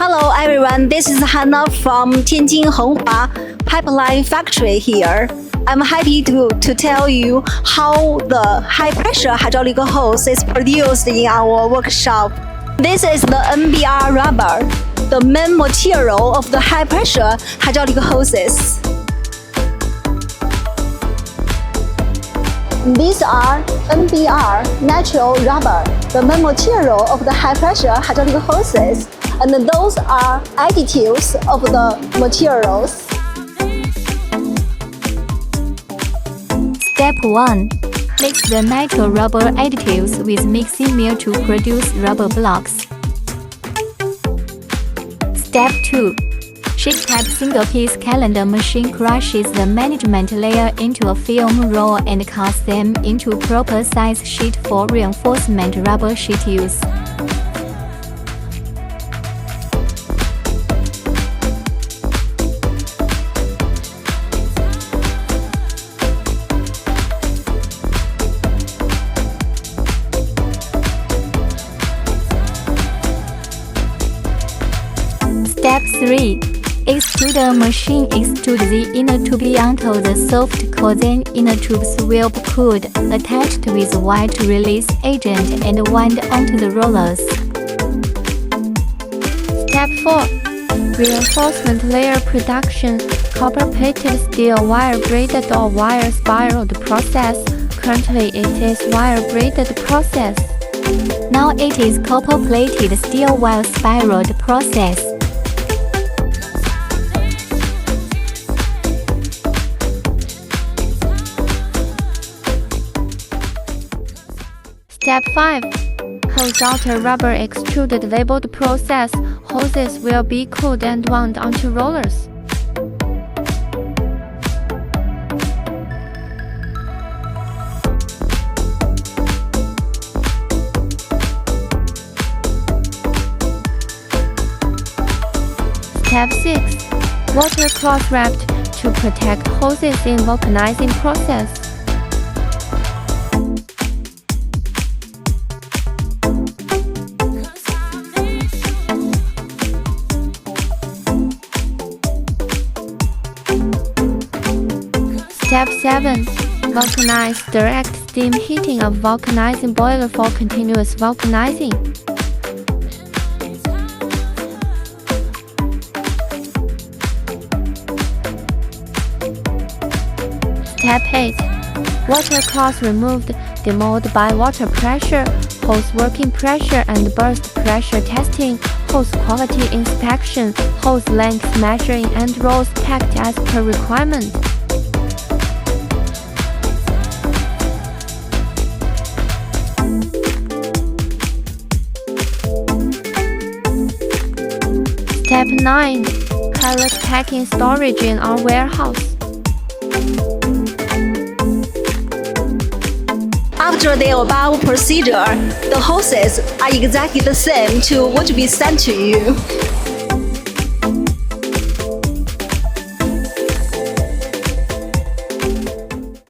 Hello everyone, this is Hannah from Tianjin HENGHUA Pipeline Factory here. I'm happy to tell you how the high-pressure hydraulic hose is produced in our workshop. This is the NBR rubber, the main material of the high-pressure hydraulic hoses. These are NBR natural rubber, the main material of the high-pressure hydraulic hoses, and those are additives of the materials. Step 1. Mix the natural rubber additives with mixing meal to produce rubber blocks. Step 2. Sheet-type single-piece calendar machine crushes the management layer into a film roll and cuts them into proper size sheet for reinforcement rubber sheet use. Step 3. Extrude the machine. Extrude the inner tube until the soft cotton inner tubes will be cooled, attached with white release agent and wound onto the rollers. Step 4. Reinforcement layer production. Copper-plated steel wire braided or wire spiraled process. Currently it is wire braided process. Now it is copper-plated steel wire spiraled process. Step 5. Horizontal rubber extruded labeled process. Hoses will be cooled and wound onto rollers. Step 6. Water cloth wrapped to protect hoses in vulcanizing process. Step 7. Vulcanize direct steam heating of vulcanizing boiler for continuous vulcanizing. Step 8. Water cloth removed, demold by water pressure, hose working pressure and burst pressure testing, hose quality inspection, hose length measuring and rolls packed as per requirement. Step 9. Pallet packing storage in our warehouse. After the above procedure, the hoses are exactly the same to what we sent to you.